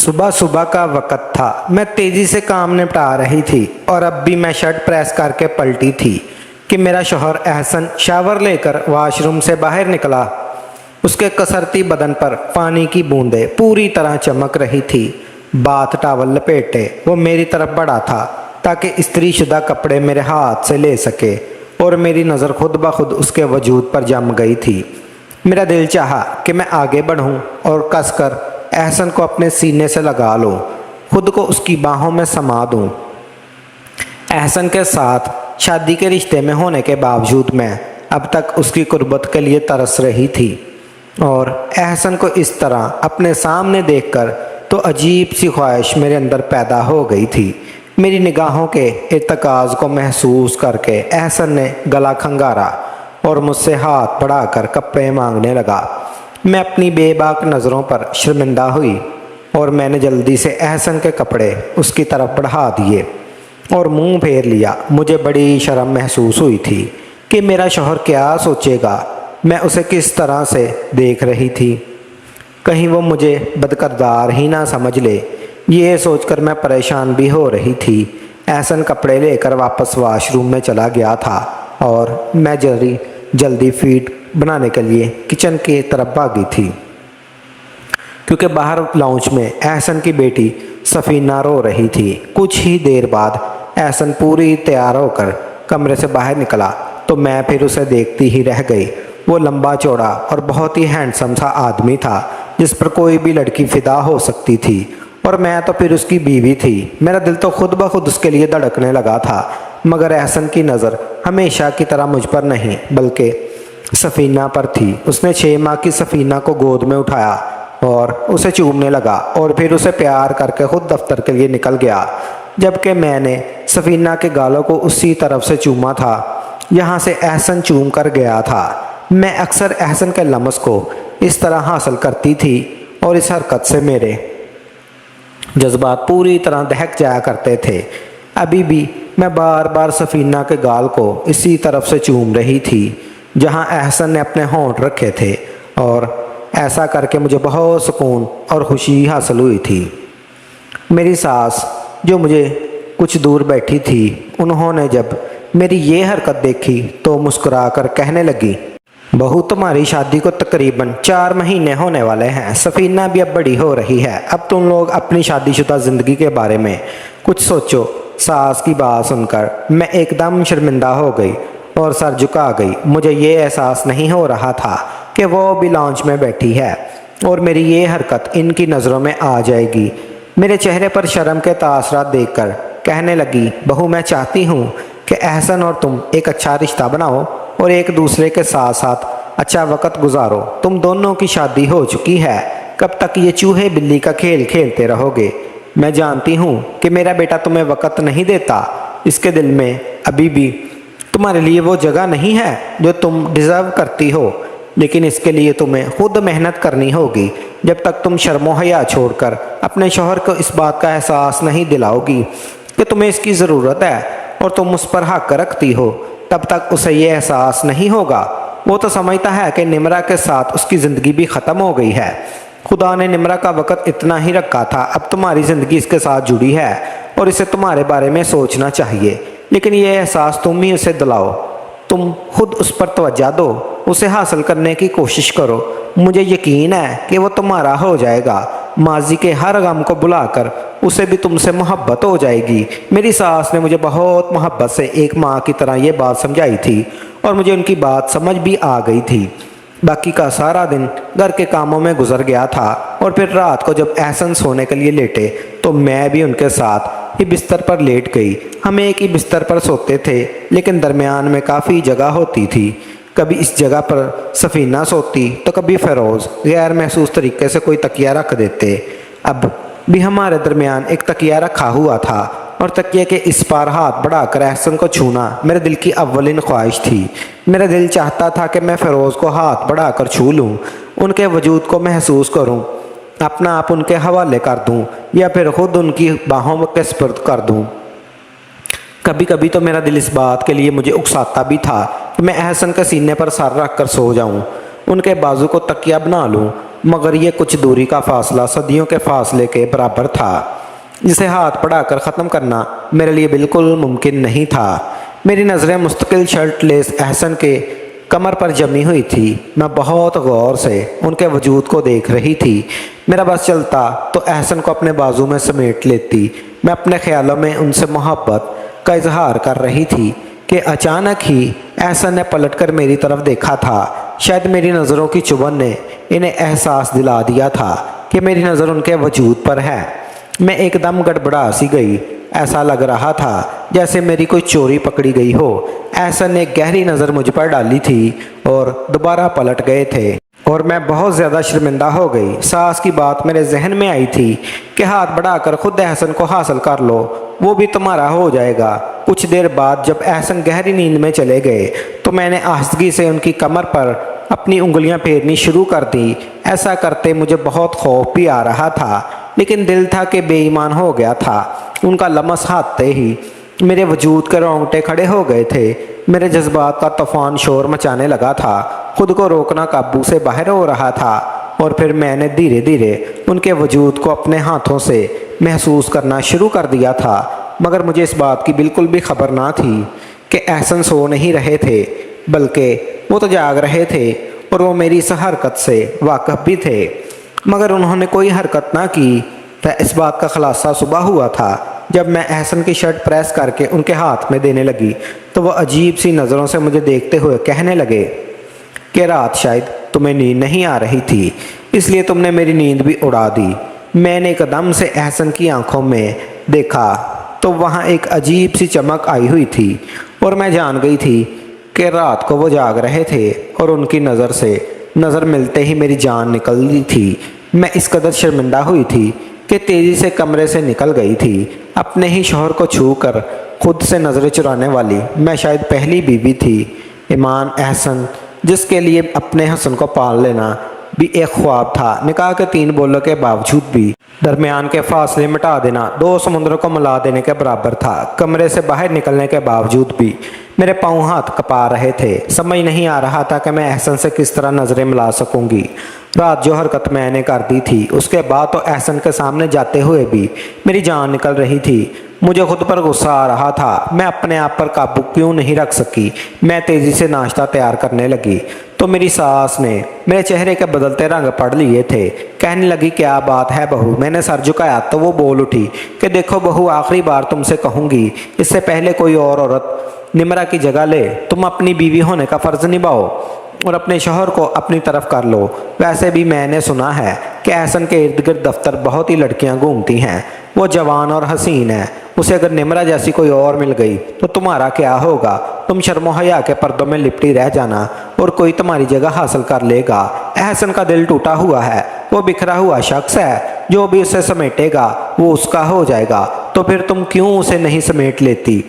सुबह सुबह का वक़्त था। मैं तेज़ी से काम निपटा रही थी और अब भी मैं शर्ट प्रेस करके पलटी थी कि मेरा शौहर अहसन शावर लेकर वॉशरूम से बाहर निकला। उसके कसरती बदन पर पानी की बूंदें पूरी तरह चमक रही थी। बाथ टॉवल लपेटे वो मेरी तरफ बढ़ा था ताकि इस्त्रीशुदा कपड़े मेरे हाथ से ले सके, और मेरी नज़र खुद ब खुद उसके वजूद पर जम गई थी। मेरा दिल चाहा कि मैं आगे बढ़ूं और कसकर अहसन को अपने सीने से लगा लूं, खुद को उसकी बाहों में समा दूं। अहसन के साथ शादी के रिश्ते में होने के बावजूद मैं अब तक उसकी कुर्बत के लिए तरस रही थी, और अहसन को इस तरह अपने सामने देखकर तो अजीब सी ख्वाहिश मेरे अंदर पैदा हो गई थी। मेरी निगाहों के इर्तकाज़ को महसूस करके अहसन ने गला खंगारा और मुझसे हाथ बढ़ाकर कपड़े मांगने लगा। मैं अपनी बेबाक नज़रों पर शर्मिंदा हुई और मैंने जल्दी से अहसन के कपड़े उसकी तरफ बढ़ा दिए और मुंह फेर लिया। मुझे बड़ी शर्म महसूस हुई थी कि मेरा शौहर क्या सोचेगा। मैं उसे किस तरह से देख रही थी, कहीं वो मुझे बदकिरदार ही ना समझ ले, ये सोचकर मैं परेशान भी हो रही थी। अहसन कपड़े लेकर वापस वॉशरूम में चला गया था और मैं जल्दी फीड बनाने के लिए किचन की तरफ भागी थी, क्योंकि बाहर लाउंज में अहसन की बेटी सफ़ीना रो रही थी। कुछ ही देर बाद अहसन पूरी तैयार होकर कमरे से बाहर निकला तो मैं फिर उसे देखती ही रह गई। वो लंबा चौड़ा और बहुत ही हैंडसम सा आदमी था जिस पर कोई भी लड़की फ़िदा हो सकती थी, और मैं तो फिर उसकी बीवी थी। मेरा दिल तो खुद ब खुद उसके लिए धड़कने लगा था, मगर अहसन की नज़र हमेशा की तरह मुझ पर नहीं बल्कि सफ़ीना पर थी। उसने 6 माह की सफ़ीना को गोद में उठाया और उसे चूमने लगा और फिर उसे प्यार करके खुद दफ्तर के लिए निकल गया, जबकि मैंने सफ़ीना के गालों को उसी तरफ से चूमा था यहाँ से अहसन चूम कर गया था। मैं अक्सर अहसन के लम्स को इस तरह हासिल करती थी और इस हरकत से मेरे जज्बात पूरी तरह दहक जाया करते थे। अभी भी मैं बार बार सफ़ीना के गाल को इसी तरफ से चूम रही थी जहां अहसन ने अपने होंठ रखे थे, और ऐसा करके मुझे बहुत सुकून और खुशी हासिल हुई थी। मेरी सास जो मुझे कुछ दूर बैठी थी, उन्होंने जब मेरी ये हरकत देखी तो मुस्कुराकर कहने लगी, बहू तुम्हारी शादी को तकरीबन 4 महीने होने वाले हैं। सफ़ीना भी अब बड़ी हो रही है। अब तुम लोग अपनी शादीशुदा ज़िंदगी के बारे में कुछ सोचो। सास की बात सुनकर मैं एकदम शर्मिंदा हो गई और सर झुका गई। मुझे ये एहसास नहीं हो रहा था कि वो भी लॉन्च में बैठी है और मेरी ये हरकत इनकी नज़रों में आ जाएगी। मेरे चेहरे पर शर्म के तासरात देखकर कहने लगी, बहू मैं चाहती हूँ कि अहसन और तुम एक अच्छा रिश्ता बनाओ और एक दूसरे के साथ साथ अच्छा वक्त गुजारो। तुम दोनों की शादी हो चुकी है, कब तक ये चूहे बिल्ली का खेल खेलते रहोगे? मैं जानती हूँ कि मेरा बेटा तुम्हें वक्त नहीं देता, इसके दिल में अभी भी तुम्हारे लिए वो जगह नहीं है जो तुम डिज़र्व करती हो, लेकिन इसके लिए तुम्हें खुद मेहनत करनी होगी। जब तक तुम शर्मो हया छोड़कर अपने शौहर को इस बात का एहसास नहीं दिलाओगी कि तुम्हें इसकी ज़रूरत है और तुम उस पर हक रखती हो, तब तक उसे ये एहसास नहीं होगा। वो तो समझता है कि निमरा के साथ उसकी ज़िंदगी भी ख़त्म हो गई है। खुदा ने निमरा का वक़्त इतना ही रखा था, अब तुम्हारी ज़िंदगी इसके साथ जुड़ी है और इसे तुम्हारे बारे में सोचना चाहिए, लेकिन ये एहसास तुम ही उसे दिलाओ। तुम खुद उस पर तवज्जो दो, उसे हासिल करने की कोशिश करो। मुझे यकीन है कि वो तुम्हारा हो जाएगा। माजी के हर गम को बुलाकर उसे भी तुमसे मोहब्बत हो जाएगी। मेरी सास ने मुझे बहुत मोहब्बत से एक माँ की तरह ये बात समझाई थी और मुझे उनकी बात समझ भी आ गई थी। बाकी का सारा दिन घर के कामों में गुजर गया था और फिर रात को जब अहसन सोने के लिए लेटे तो मैं भी उनके साथ ही बिस्तर पर लेट गई। हम एक ही बिस्तर पर सोते थे, लेकिन दरमियान में काफ़ी जगह होती थी। कभी इस जगह पर सफ़ीना सोती तो कभी फ़िरोज़ गैर महसूस तरीके से कोई तकिया रख देते। अब भी हमारे दरमियान एक तकिया रखा हुआ था और तकिए के इस पार हाथ बढ़ाकर अहसन को छूना मेरे दिल की अव्वलिन ख्वाहिश थी। मेरा दिल चाहता था कि मैं फ़िरोज़ को हाथ बढ़ाकर छू लूँ, उनके वजूद को महसूस करूँ, अपना आप उनके हवाले कर दूँ या फिर ख़ुद उनकी बाहों के सुपुर्द कर दूँ। कभी कभी तो मेरा दिल इस बात के लिए मुझे उकसाता भी था कि मैं अहसन के सीने पर सर रख कर सो जाऊं, उनके बाजू को तकिया बना लूं मगर ये कुछ दूरी का फासला सदियों के फासले के बराबर था, जिसे हाथ बढ़ाकर ख़त्म करना मेरे लिए बिल्कुल मुमकिन नहीं था। मेरी नज़रें मुस्तकिल शर्ट लेस अहसन के कमर पर जमी हुई थी। मैं बहुत गौर से उनके वजूद को देख रही थी। मेरा बस चलता तो अहसन को अपने बाजू में समेट लेती। मैं अपने ख्यालों में उनसे मोहब्बत का इजहार कर रही थी कि अचानक ही अहसन ने पलटकर मेरी तरफ देखा था। शायद मेरी नज़रों की चुभन ने इन्हें एहसास दिला दिया था कि मेरी नज़र उनके वजूद पर है। मैं एकदम गड़बड़ा सी गई। ऐसा लग रहा था जैसे मेरी कोई चोरी पकड़ी गई हो। अहसन ने गहरी नज़र मुझ पर डाली थी और दोबारा पलट गए थे और मैं बहुत ज़्यादा शर्मिंदा हो गई। सास की बात मेरे जहन में आई थी कि हाथ बढ़ाकर खुद अहसन को हासिल कर लो, वो भी तुम्हारा हो जाएगा। कुछ देर बाद जब अहसन गहरी नींद में चले गए तो मैंने आहिस्तगी से उनकी कमर पर अपनी उंगलियां फेरनी शुरू कर दी। ऐसा करते मुझे बहुत खौफ भी आ रहा था, लेकिन दिल था कि बेईमान हो गया था। उनका लमस हाथते ही मेरे वजूद के रोंगटे खड़े हो गए थे। मेरे जज्बात का तूफान शोर मचाने लगा था। खुद को रोकना काबू से बाहर हो रहा था और फिर मैंने धीरे धीरे उनके वजूद को अपने हाथों से महसूस करना शुरू कर दिया था। मगर मुझे इस बात की बिल्कुल भी खबर ना थी कि अहसन सो नहीं रहे थे, बल्कि वो तो जाग रहे थे और वो मेरी इस हरकत से वाकिफ भी थे। मगर उन्होंने कोई हरकत ना की। तो इस बात का खुलासा सुबह हुआ था जब मैं अहसन की शर्ट प्रेस करके उनके हाथ में देने लगी तो वो अजीब सी नज़रों से मुझे देखते हुए कहने लगे कि रात शायद तुम्हें नींद नहीं आ रही थी, इसलिए तुमने मेरी नींद भी उड़ा दी। मैंने एकदम से अहसन की आंखों में देखा तो वहाँ एक अजीब सी चमक आई हुई थी और मैं जान गई थी कि रात को वो जाग रहे थे और उनकी नज़र से नज़र मिलते ही मेरी जान निकल ली थी। मैं इस कदर शर्मिंदा हुई थी कि तेज़ी से कमरे से निकल गई थी। अपने ही शौहर को छू कर खुद से नज़रें चुराने वाली मैं शायद पहली बीवी थी। ईमान अहसन, जिसके लिए अपने हसन को पाल लेना भी एक ख्वाब था, निकाह के 3 बोलों के बावजूद भी दरमियान के फासले मिटा देना 2 समुद्रों को मिला देने के बराबर था। कमरे से बाहर निकलने के बावजूद भी मेरे पाँव हाथ कपा रहे थे। समझ नहीं आ रहा था कि मैं अहसन से किस तरह नज़रें मिला सकूंगी। रात जो हरकत मैंने कर दी थी उसके बाद तो अहसन के सामने जाते हुए भी मेरी जान निकल रही थी। मुझे खुद पर गुस्सा आ रहा था। मैं अपने आप पर काबू क्यों नहीं रख सकी। मैं तेज़ी से नाश्ता तैयार करने लगी तो मेरी सास ने मेरे चेहरे के बदलते रंग पढ़ लिए थे। कहने लगी, क्या बात है बहू। मैंने सर झुकाया तो वो बोल उठी कि देखो बहू, आखिरी बार तुमसे कहूँगी, इससे पहले कोई और औरत निमरा की जगह ले। तुम अपनी बीवी होने का फ़र्ज़ निभाओ और अपने शौहर को अपनी तरफ कर लो। वैसे भी मैंने सुना है कि अहसन के इर्द गिर्द दफ्तर बहुत ही लड़कियां घूमती हैं। वो जवान और हसीन है। उसे अगर निमरा जैसी कोई और मिल गई तो तुम्हारा क्या होगा। तुम शर्मो हया के पर्दों में लिपटी रह जाना और कोई तुम्हारी जगह हासिल कर लेगा। अहसन का दिल टूटा हुआ है। वो बिखरा हुआ शख्स है। जो भी उसे समेटेगा वो उसका हो जाएगा। तो फिर तुम क्यों उसे नहीं समेट लेती।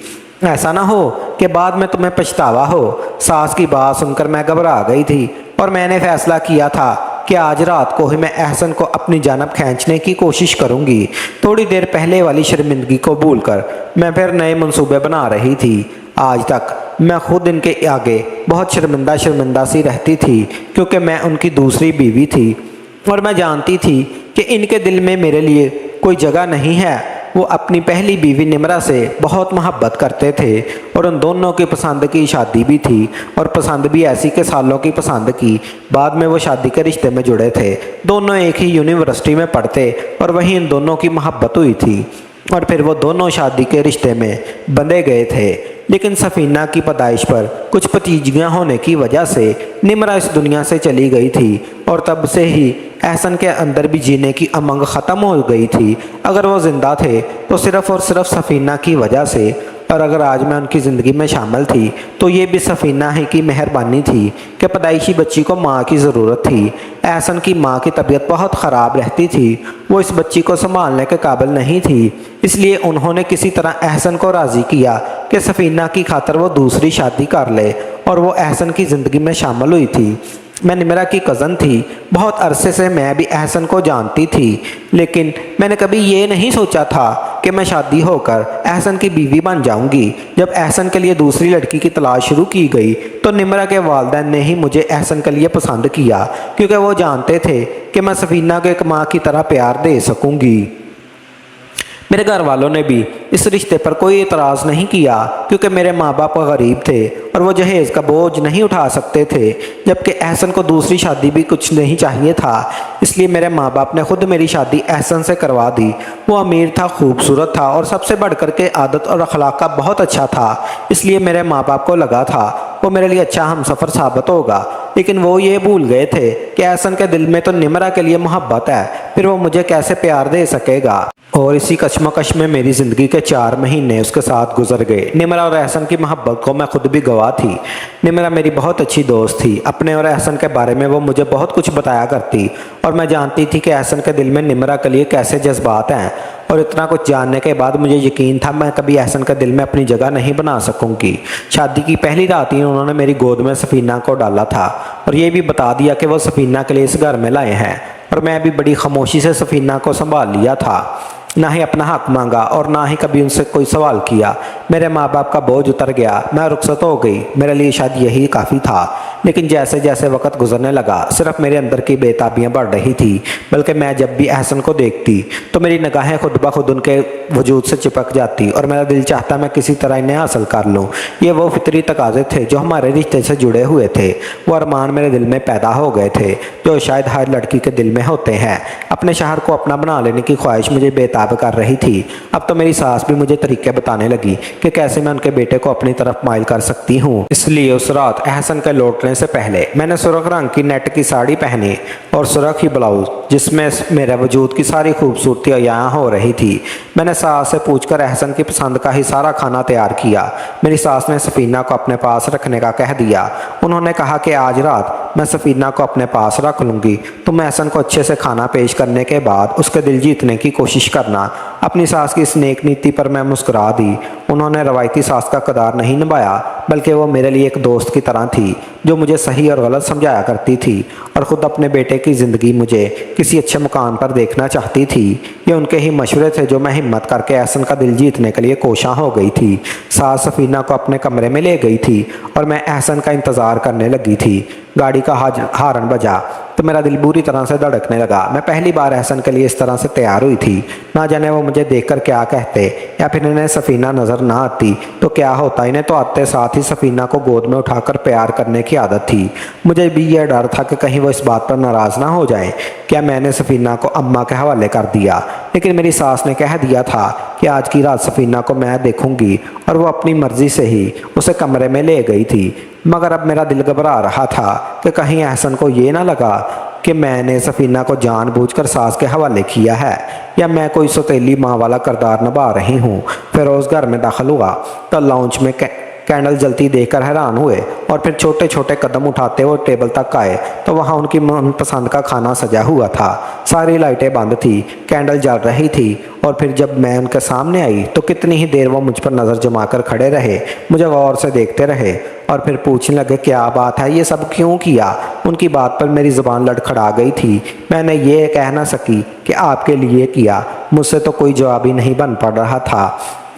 ऐसा ना हो कि बाद में तुम्हें पछतावा हो। सास की बात सुनकर मैं घबरा गई थी और मैंने फैसला किया था कि आज रात को ही मैं अहसन को अपनी जानब खींचने की कोशिश करूंगी। थोड़ी देर पहले वाली शर्मिंदगी को भूलकर मैं फिर नए मंसूबे बना रही थी। आज तक मैं खुद इनके आगे बहुत शर्मिंदा सी रहती थी, क्योंकि मैं उनकी दूसरी बीवी थी और मैं जानती थी कि इनके दिल में मेरे लिए कोई जगह नहीं है। वो अपनी पहली बीवी निमरा से बहुत मोहब्बत करते थे और उन दोनों की पसंद की शादी भी थी, और पसंद भी ऐसी के सालों की पसंद की। बाद में वो शादी के रिश्ते में जुड़े थे। दोनों एक ही यूनिवर्सिटी में पढ़ते और वहीं इन दोनों की मोहब्बत हुई थी और फिर वो दोनों शादी के रिश्ते में बंधे गए थे। लेकिन सफ़ीना की पैदाइश पर कुछ पेचीदगियाँ होने की वजह से निमरा इस दुनिया से चली गई थी और तब से ही अहसन के अंदर भी जीने की उमंग ख़त्म हो गई थी। अगर वो ज़िंदा थे तो सिर्फ़ और सिर्फ सफ़ीना की वजह से, और अगर आज मैं उनकी ज़िंदगी में शामिल थी तो ये भी सफ़ीना ही की मेहरबानी थी कि पैदाइशी बच्ची को माँ की ज़रूरत थी। अहसन की माँ की तबीयत बहुत ख़राब रहती थी। वो इस बच्ची को संभालने के काबिल नहीं थी, इसलिए उन्होंने किसी तरह अहसन को राज़ी किया कि सफ़ीना की खातर वो दूसरी शादी कर ले, और वो अहसन की ज़िंदगी में शामिल हुई थी। मैं निमरा की कज़न थी। बहुत अरसे से मैं भी अहसन को जानती थी, लेकिन मैंने कभी ये नहीं सोचा था कि मैं शादी होकर एहसन की बीवी बन जाऊंगी। जब एहसन के लिए दूसरी लड़की की तलाश शुरू की गई तो निमरा के वालिदैन ने ही मुझे एहसन के लिए पसंद किया, क्योंकि वो जानते थे कि मैं सफीना को एक माँ की तरह प्यार दे सकूंगी। मेरे घर वालों ने भी इस रिश्ते पर कोई एतराज़ नहीं किया, क्योंकि मेरे माँ बाप गरीब थे और वो जहेज़ का बोझ नहीं उठा सकते थे, जबकि एहसन को दूसरी शादी भी कुछ नहीं चाहिए था। इसलिए मेरे माँ बाप ने खुद मेरी शादी एहसन से करवा दी। वो अमीर था, खूबसूरत था और सबसे बढ़कर के आदत और अखलाक का बहुत अच्छा था। इसलिए मेरे माँ बाप को लगा था वो मेरे लिए अच्छा हमसफ़र साबित होगा। लेकिन वो ये भूल गए थे कि एहसन के दिल में तो निमरा के लिए मोहब्बत है, फिर वो मुझे कैसे प्यार दे सकेगा। और इसी कश्मकश में मेरी ज़िंदगी के 4 महीने उसके साथ गुजर गए। निमरा और एहसन की मोहब्बत को मैं खुद भी गवाह थी। निमरा मेरी बहुत अच्छी दोस्त थी। अपने और एहसन के बारे में वो मुझे बहुत कुछ बताया करती और मैं जानती थी कि एहसन के दिल में निमरा के लिए कैसे जज्बात हैं। और इतना कुछ जानने के बाद मुझे यकीन था मैं कभी एहसन के दिल में अपनी जगह नहीं बना सकूंगी। शादी की पहली रात ही उन्होंने मेरी गोद में सफीना को डाला था और ये भी बता दिया कि वो सफीना के लिए इस घर में लाए हैं। और मैं भी बड़ी खामोशी से सफीना को संभाल लिया था, ना ही अपना हक मांगा और ना ही कभी उनसे कोई सवाल किया। मेरे माँ बाप का बोझ उतर गया, मैं रुखसत हो गई। मेरे लिए शायद यही काफ़ी था। लेकिन जैसे जैसे वक्त गुजरने लगा सिर्फ मेरे अंदर की बेताबियाँ बढ़ रही थी, बल्कि मैं जब भी एहसन को देखती तो मेरी निगाहें खुद ब खुद उनके वजूद से चिपक जाती और मेरा दिल चाहता मैं किसी तरह इन्हें हासिल कर लूँ। ये वो फितरी तकाजे थे जो हमारे रिश्ते से जुड़े हुए थे। वो अरमान मेरे दिल में पैदा हो गए थे जो शायद हर लड़की के दिल में होते हैं। अपने शहर को अपना बना लेने की ख्वाहिश मुझे बेताब कर रही थी। अब तो मेरी सास भी मुझे तरीके बताने लगी कि कैसे मैं उनके बेटे को अपनी तरफ माइल कर सकती हूँ। इसलिए उस रात एहसन के लौटने से पहले मैंने सुर्ख रंग की नेट की साड़ी पहनी और सुर्ख ही ब्लाउज, जिसमें मेरे वजूद की सारी खूबसूरती यहाँ हो रही थी। मैंने सास से पूछकर एहसन की पसंद का ही सारा खाना तैयार किया। मेरी सास ने सफीना को अपने पास रखने का कह दिया। उन्होंने कहा कि आज रात मैं सफीना को अपने पास रख लूँगी। तुम एहसन को अच्छे से खाना पेश करने के बाद उसके दिल जीतने की कोशिश करना। अपनी सास की इस नेक नीति पर मैं मुस्कुरा दी। उन्होंने रवायती सास का किरदार नहीं निभाया, बल्कि वो मेरे लिए एक दोस्त की तरह थी जो मुझे सही और गलत समझाया करती थी और ख़ुद अपने बेटे की ज़िंदगी मुझे किसी अच्छे मुकाम पर देखना चाहती थी। ये उनके ही मशवरे थे जो मैं हिम्मत करके एहसन का दिल जीतने के लिए कोशां हो गई थी। सास सफीना को अपने कमरे में ले गई थी और मैं एहसन का इंतज़ार करने लगी थी। गाड़ी का हारन बजा तो मेरा दिल बुरी तरह से धड़कने लगा। मैं पहली बार एहसन के लिए इस तरह से तैयार हुई थी। ना जाने वो मुझे देखकर क्या कहते, या फिर इन्हें सफीना नज़र ना आती तो क्या होता। इन्हें तो आते साथ ही सफीना को गोद में उठाकर प्यार करने की आदत थी। मुझे भी यह डर था कि कहीं वो इस बात पर नाराज़ ना हो जाए क्या मैंने सफीना को अम्मा के हवाले कर दिया। लेकिन मेरी सास ने कह दिया था कि आज की रात सफीना को मैं देखूंगी और वो अपनी मर्जी से ही उसे कमरे में ले गई थी। मगर अब मेरा दिल घबरा रहा था कि कहीं एहसन को ये ना लगा कि मैंने सफीना को जानबूझकर सास के हवाले किया है या मैं कोई सौतेली माँ वाला किरदार निभा रही हूँ। फिरोज़ घर में दाखिल हुआ तो लाउंज में कैंडल जलती देखकर हैरान हुए और फिर छोटे छोटे कदम उठाते हुए टेबल तक आए तो वहाँ उनकी मनपसंद का खाना सजा हुआ था। सारी लाइटें बंद थी, कैंडल जल रही थी। और फिर जब मैं उनके सामने आई तो कितनी ही देर वो मुझ पर नज़र जमाकर खड़े रहे, मुझे गौर से देखते रहे और फिर पूछने लगे क्या बात है, ये सब क्यों किया। उनकी बात पर मेरी ज़ुबान लड़खड़ा गई थी। मैंने ये कह ना सकी कि आपके लिए किया, मुझसे तो कोई जवाब ही नहीं बन पड़ रहा था।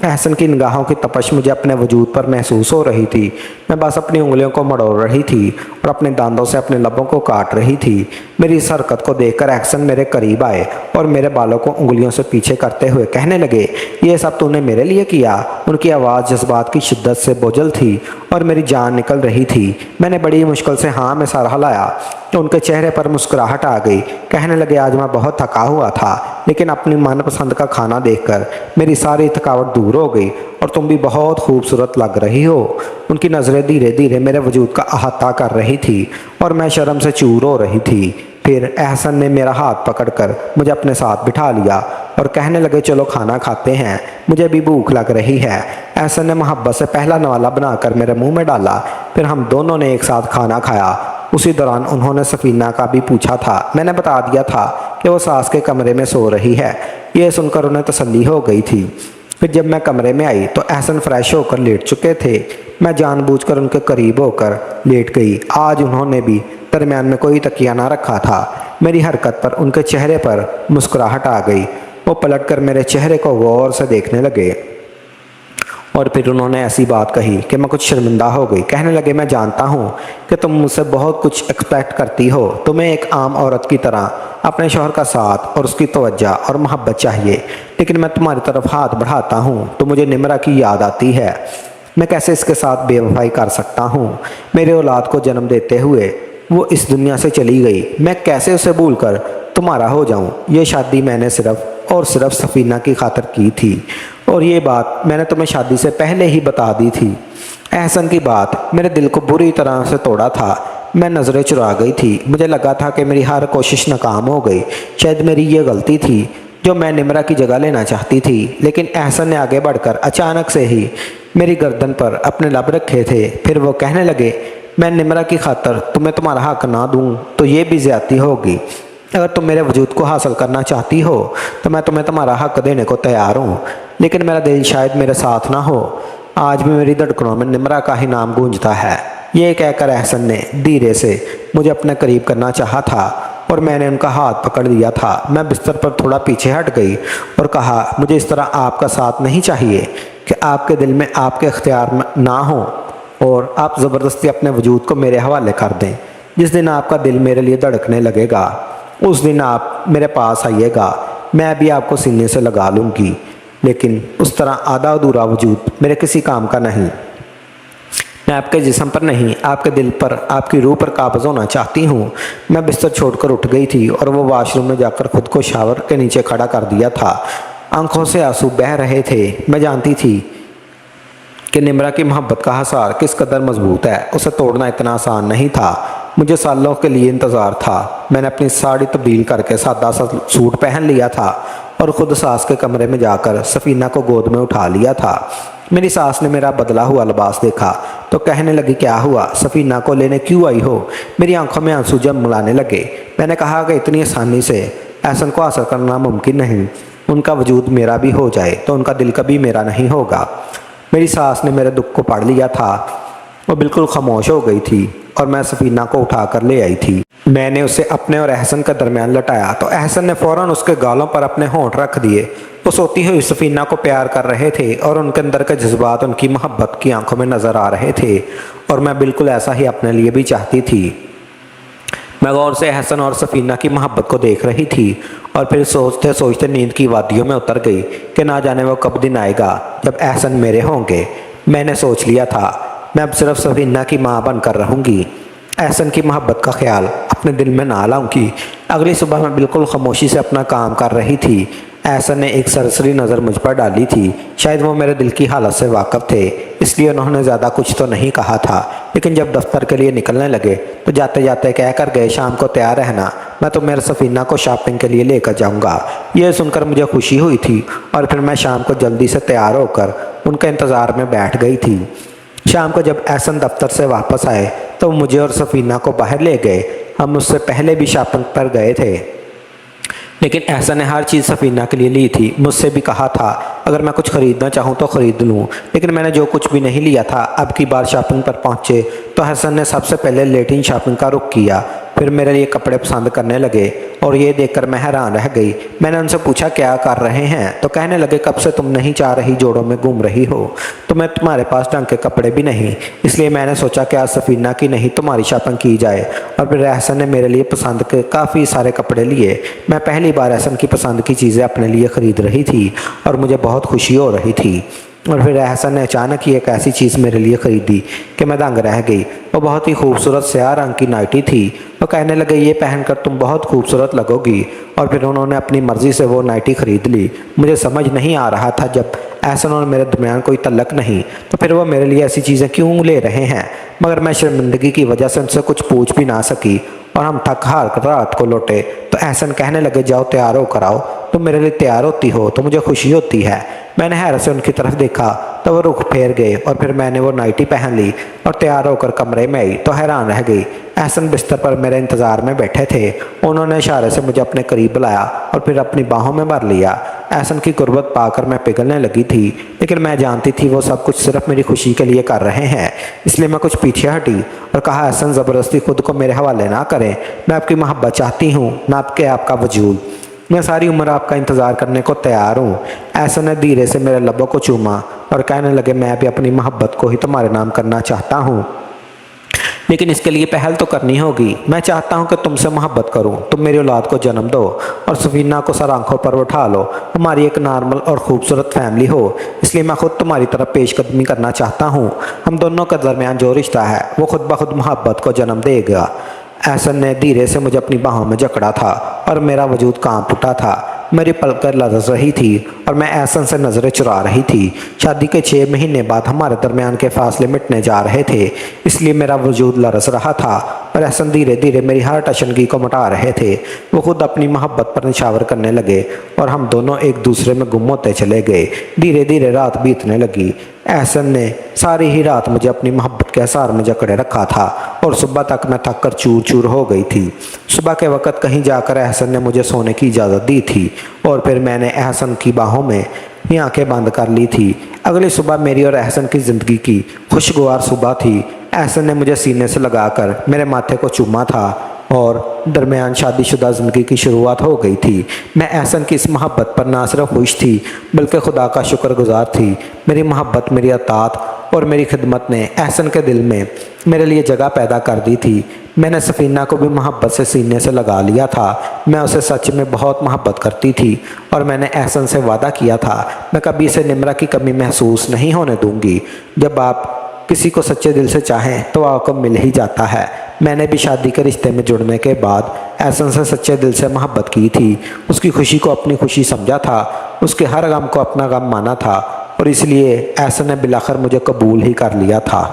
एहसन की निगाहों की तपश मुझे अपने वजूद पर महसूस हो रही थी। मैं बस अपनी उंगलियों को मड़ोड़ रही थी और अपने दांतों से अपने लबों को काट रही थी। मेरी इस हरकत को देखकर एहसन मेरे करीब आए और मेरे बालों को उंगलियों से पीछे करते हुए कहने लगे, ये सब तूने मेरे लिए किया। उनकी आवाज़ जज्बात की शिद्दत से बोझल थी और मेरी जान निकल रही थी। मैंने बड़ी मुश्किल से हाँ में सर हिलाया तो उनके चेहरे पर मुस्कुराहट आ गई। कहने लगे, आज मैं बहुत थका हुआ था, लेकिन अपनी मनपसंद का खाना देखकर मेरी सारी थकावट दूर हो गई और तुम भी बहुत खूबसूरत लग रही हो। उनकी नज़रें धीरे धीरे मेरे वजूद का अहाता कर रही थी और मैं शर्म से चूर हो रही थी। फिर एहसन ने मेरा हाथ पकड़कर मुझे अपने साथ बिठा लिया और कहने लगे, चलो खाना खाते हैं, मुझे भी भूख लग रही है। एहसन ने मोहब्बत से पहला नवाला बनाकर मेरे मुंह में डाला। फिर हम दोनों ने एक साथ खाना खाया। उसी दौरान उन्होंने सफीना का भी पूछा था। मैंने बता दिया था कि वो सास के कमरे में सो रही है। ये सुनकर उन्हें तसल्ली हो गई थी। फिर जब मैं कमरे में आई तो एहसन फ्रेश होकर लेट चुके थे। मैं जानबूझकर उनके करीब होकर लेट गई। आज उन्होंने भी दरमियान में कोई तकिया ना रखा था। मेरी हरकत पर उनके चेहरे पर मुस्कुराहट आ गई। वो पलटकर मेरे चेहरे को गौर से देखने लगे और फिर उन्होंने ऐसी बात कही कि मैं कुछ शर्मिंदा हो गई। कहने लगे, मैं जानता हूँ कि तुम मुझसे बहुत कुछ एक्सपेक्ट करती हो। तुम्हें एक आम औरत की तरह अपने शौहर का साथ और उसकी तवज्जो और मोहब्बत चाहिए, लेकिन मैं तुम्हारी तरफ हाथ बढ़ाता हूँ तो मुझे निमरा की याद आती है। मैं कैसे इसके साथ बेवफाई कर सकता हूँ? मेरे औलाद को जन्म देते हुए वो इस दुनिया से चली गई, मैं कैसे उसे भूलकर तुम्हारा हो जाऊँ? ये शादी मैंने सिर्फ और सिर्फ सफ़ीना की खातिर की थी, और ये बात मैंने तुम्हें शादी से पहले ही बता दी थी। एहसन की बात मेरे दिल को बुरी तरह से तोड़ा था। मैं नज़रें चुरा गई थी। मुझे लगा था कि मेरी हर कोशिश नाकाम हो गई। शायद मेरी ये गलती थी जो मैं निमरा की जगह लेना चाहती थी, लेकिन एहसन ने आगे बढ़कर अचानक से ही मेरी गर्दन पर अपने लब रखे थे। फिर वो कहने लगे, मैं निमरा की खातर तुम्हें तुम्हारा हक ना दूँ तो ये भी ज़्यादती होगी। अगर तुम मेरे वजूद को हासिल करना चाहती हो तो मैं तुम्हें तुम्हारा हक देने को तैयार हूँ, लेकिन मेरा दिल शायद मेरे साथ ना हो। आज भी मेरी धड़कनों में निमरा का ही नाम गूंजता है। ये कहकर एहसन ने धीरे से मुझे अपने करीब करना चाहा था और मैंने उनका हाथ पकड़ लिया था। मैं बिस्तर पर थोड़ा पीछे हट गई और कहा, मुझे इस तरह आपका साथ नहीं चाहिए कि आपके दिल में आपके इख्तियार ना हो और आप ज़बरदस्ती अपने वजूद को मेरे हवाले कर दें। जिस दिन आपका दिल मेरे लिए धड़कने लगेगा उस दिन आप मेरे पास आइएगा, मैं भी आपको सीने से लगा लूँगी, लेकिन उस तरह आधा अधूरा वजूद मेरे किसी काम का नहीं। मैं आपके जिस्म पर नहीं, आपके दिल पर, आपकी रूह पर काबज़ होना चाहती हूँ। मैं बिस्तर छोड़कर उठ गई थी और वो वाशरूम में जाकर खुद को शावर के नीचे खड़ा कर दिया था। आंखों से आंसू बह रहे थे। मैं जानती थी कि निमरा की मोहब्बत का हसार किस कदर मजबूत है। उसे तोड़ना इतना आसान नहीं था। मुझे सालों के लिए इंतज़ार था। मैंने अपनी साड़ी तब्दील करके सादा सा सूट पहन लिया था और ख़ुद सास के कमरे में जाकर सफ़ीना को गोद में उठा लिया था। मेरी सास ने मेरा बदला हुआ लिबास देखा तो कहने लगी, क्या हुआ, सफ़ीना को लेने क्यों आई हो? मेरी आंखों में आंसू जब मिलाने लगे। मैंने कहा कि इतनी आसानी से एहसन को हासिल करना मुमकिन नहीं। उनका वजूद मेरा भी हो जाए तो उनका दिल कभी मेरा नहीं होगा। मेरी सास ने मेरे दुख को पढ़ लिया था। वो बिल्कुल खामोश हो गई थी और मैं सफ़ीना को उठा कर ले आई थी। मैंने उसे अपने और एहसन के दरमियान लटाया तो एहसन ने फ़ौरन उसके गालों पर अपने होंठ रख दिए। वो सोती हुई सफ़ीना को प्यार कर रहे थे और उनके अंदर के जज्बात उनकी मोहब्बत की आंखों में नज़र आ रहे थे, और मैं बिल्कुल ऐसा ही अपने लिए भी चाहती थी। मैं गौर से एहसन और सफ़ीना की मोहब्बत को देख रही थी और फिर सोचते सोचते नींद की वादियों में उतर गई कि ना जाने वो कब दिन आएगा जब एहसन मेरे होंगे। मैंने सोच लिया था मैं अब सिर्फ सफ़ीना की माँ बनकर रहूँगी। एहसन की मोहब्बत का ख्याल अपने दिल में ना लाऊंगी। अगली सुबह मैं बिल्कुल खामोशी से अपना काम कर रही थी। एहसन ने एक सरसरी नज़र मुझ पर डाली थी। शायद वो मेरे दिल की हालत से वाकिफ़ थे, इसलिए उन्होंने ज़्यादा कुछ तो नहीं कहा था। लेकिन जब दफ्तर के लिए निकलने लगे तो जाते जाते कह कर गए, शाम को तैयार रहना, मैं तो मेरे सफ़ीना को शॉपिंग के लिए लेकर जाऊँगा। यह सुनकर मुझे खुशी हुई थी और फिर मैं शाम को जल्दी से तैयार होकर उनके इंतज़ार में बैठ गई थी। शाम को जब एहसन दफ्तर से वापस आए तो मुझे और सफ़ीना को बाहर ले गए। हम उससे पहले भी शॉपिंग पर गए थे, लेकिन एहसन ने हर चीज़ सफ़ीना के लिए ली थी। मुझसे भी कहा था अगर मैं कुछ ख़रीदना चाहूँ तो ख़रीद लूँ, लेकिन मैंने जो कुछ भी नहीं लिया था। अब की बार शॉपिंग पर पहुँचे तो एहसन ने सबसे पहले लेटिन शॉपिंग का रुख किया, फिर मेरे लिए कपड़े पसंद करने लगे और ये देखकर मैं हैरान रह गई। मैंने उनसे पूछा क्या कर रहे हैं तो कहने लगे, कब से तुम नहीं चाह रही जोड़ों में घूम रही हो, तुम्हारे पास ढंग के कपड़े भी नहीं, इसलिए मैंने सोचा कि आज सफ़ीना की नहीं तुम्हारी शॉपिंग की जाए। और फिर एहसन ने मेरे लिए पसंद के काफ़ी सारे कपड़े लिए। मैं पहली बार एहसन की पसंद की चीज़ें अपने लिए ख़रीद रही थी और मुझे बहुत खुशी हो रही थी। और फिर एहसन ने अचानक ही एक ऐसी चीज़ मेरे लिए ख़रीदी कि मैं दंग रह गई। वो बहुत ही खूबसूरत स्याह रंग की नाइटी थी। वो कहने लगे, ये पहनकर तुम बहुत खूबसूरत लगोगी। और फिर उन्होंने अपनी मर्ज़ी से वो नाइटी ख़रीद ली। मुझे समझ नहीं आ रहा था, जब एहसन और मेरे दरमियान कोई तल्लक नहीं तो फिर वो मेरे लिए ऐसी चीज़ें क्यों ले रहे हैं। मगर मैं शर्मिंदगी की वजह से उनसे कुछ पूछ भी ना सकी और हम थक हार कर रात को लौटे तो एहसन कहने लगे, जाओ तैयार होकर आओ, तुम मेरे लिए तैयार होती हो तो मुझे खुशी होती है। मैंने हैरत से उनकी तरफ देखा तो वो रुख फेर गए और फिर मैंने वो नाइटी पहन ली और तैयार होकर कमरे में आई तो हैरान रह गई। एहसन बिस्तर पर मेरे इंतज़ार में बैठे थे। उन्होंने इशारे से मुझे अपने करीब बुलाया और फिर अपनी बाहों में भर लिया। एहसन की गुर्बत पाकर मैं पिघलने लगी थी, लेकिन मैं जानती थी वो सब कुछ सिर्फ मेरी खुशी के लिए कर रहे हैं, इसलिए मैं कुछ पीछे हटी और कहा, एहसन ज़बरदस्ती खुद को मेरे हवाले ना करें, मैं आपकी मोहब्बत चाहती हूँ, ना आपके आपका वजूद। मैं सारी उम्र आपका इंतज़ार करने को तैयार हूँ। एहसन ने धीरे से मेरे लबों को चूमा और कहने लगे, मैं भी अपनी मोहब्बत को ही तुम्हारे नाम करना चाहता हूँ, लेकिन इसके लिए पहल तो करनी होगी। मैं चाहता हूँ कि तुमसे मोहब्बत करूँ, तुम मेरी औलाद को जन्म दो और सफीना को सर आंखों पर उठा लो, हमारी एक नॉर्मल और ख़ूबसूरत फैमिली हो। इसलिए मैं खुद तुम्हारी तरफ पेशकदमी करना चाहता हूँ। हम दोनों के दरमियान जो रिश्ता है वो खुद ब खुद मोहब्बत को जन्म देगा। एहसन ने धीरे से मुझे अपनी बाहों में जकड़ा था और मेरा वजूद कांप उठा था। मेरी पलकें लरज़ रही थी और मैं एहसन से नज़रें चुरा रही थी। शादी के 6 महीने बाद हमारे दरमियान के फासले मिटने जा रहे थे, इसलिए मेरा वजूद लरज़ रहा था और एहसन धीरे धीरे मेरी हर टशनगी को मिटा रहे थे। वो खुद अपनी मोहब्बत पर निछावर करने लगे और हम दोनों एक दूसरे में गुम होते चले गए। धीरे धीरे रात बीतने लगी। एहसन ने सारी ही रात मुझे अपनी मोहब्बत के आसार में जकड़े रखा था और सुबह तक मैं थक कर चूर चूर हो गई थी। सुबह के वक़्त कहीं जाकर एहसन ने मुझे सोने की इजाज़त दी थी और फिर मैंने एहसन की बाहों में ही आंखें बंद कर ली थी। अगली सुबह मेरी और एहसन की ज़िंदगी की खुशगवार सुबह थी। एहसन ने मुझे सीने से लगाकर मेरे माथे को चूमा था और दरमियान शादीशुदा ज़िंदगी की शुरुआत हो गई थी। मैं एहसन की इस मोहब्बत पर ना सिर्फ खुश थी बल्कि खुदा का शुक्रगुजार थी। मेरी मोहब्बत, मेरी अतात और मेरी खिदमत ने एहसन के दिल में मेरे लिए जगह पैदा कर दी थी। मैंने सफीना को भी मोहब्बत से सीने से लगा लिया था। मैं उसे सच में बहुत मोहब्बत करती थी और मैंने एहसन से वादा किया था मैं कभी इसे निम्रा की कमी महसूस नहीं होने दूंगी। जब आप किसी को सच्चे दिल से चाहें तो आपको मिल ही जाता है। मैंने भी शादी के रिश्ते में जुड़ने के बाद एहसन से सच्चे दिल से मोहब्बत की थी। उसकी खुशी को अपनी खुशी समझा था, उसके हर गम को अपना गम माना था और इसलिए एहसन ने बिलाखिर मुझे कबूल ही कर लिया था।